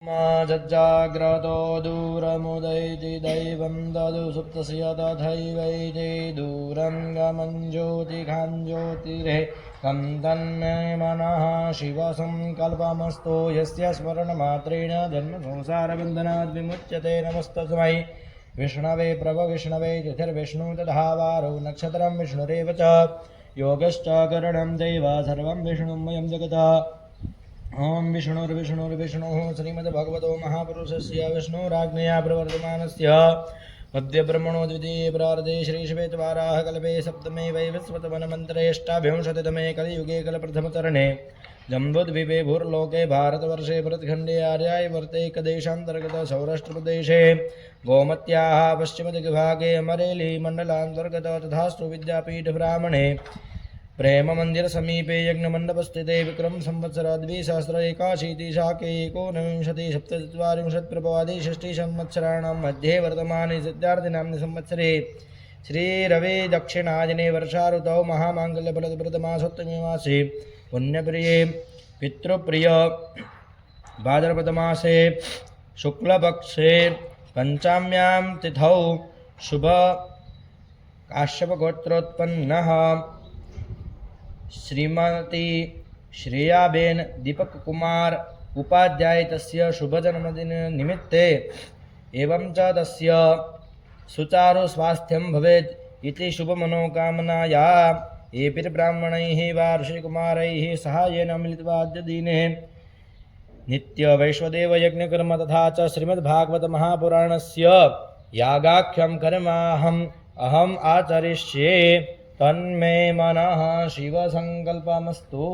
जज्जाग्रतो दूरमुदैति दैवं ददु सुप्तस्य तथैवैति दूरं गमं ज्योतिखाञ्ज्योतिरे कं तन्मे मनः शिवसङ्कल्पमस्तु यस्य स्मरणमात्रेण जन्मसंसारबन्धनात् विमुच्यते नमस्तस्मै विष्णवे प्रभविष्णवे तिथिर्विष्णु तथावारो नक्षत्रं विष्णुरेव च योगश्च करणं दैव सर्वं विष्णुमयं जगत् ओम विष्णुर्विष्णुर्विष्णुः श्रीमद्भगवतो महापुरुषस्य विष्णुराज्ञया प्रवर्तमानस्य मध्यब्रह्मणो द्वितीये प्रार्धे श्रीश्वेतवाराह कल्पे सप्तमे वैवस्वतमन्वन्तरेष्टाविंशतितमे कलियुगे कलप्रथमचरणे जम्बुद्वीपे भूर्लोके भारतवर्षे भरतखण्डे आर्यावर्तेकदेशान्तर्गत सौराष्ट्रप्रदेशे गोमत्याः पश्चिमदिग्भागे अमरेली मण्डलान्तर्गत तथास्तु विद्यापीठब्राह्मणे प्रेम मंदिर समीपे यज्ञमण्डपस्थिते विक्रम संवत्सर 2081 शाके एकोनविंशति सप्तचत्वारिंशत् प्रभवादि षष्ठी संवत्सराणां मध्ये वर्तमाने सिद्धार्थनाम्नि संवत्सरे श्रीरवि दक्षिणायने वर्षाऋतौ महामाङ्गल्यफलप्रदमासोत्तमे मासे पुण्यप्रिये पितृप्रिय भाद्रपदमासे शुक्लपक्षे पंचाम्यां तिथौ शुभ काश्यपगोत्रोत्पन्नः श्रीमती श्रेयाबेन दीपक कुमार उपाध्याय तस्य शुभजन्मदिन निमित्ते एवं च तस्य सुचारु स्वास्थ्यं भवेत् इति शुभमनोकामनाया एभिर्ब्राह्मणैः वा ऋषिकुमारैः सहायेन मिलित्वा अद्य दिने नित्यवैश्वदेव यज्ञकर्म तथा च श्रीमद्भागवत महापुराणस्य यागाख्यं कर्माहम् आचरिष्ये तन्मे मनः शिवसङ्कल्पमस्तु।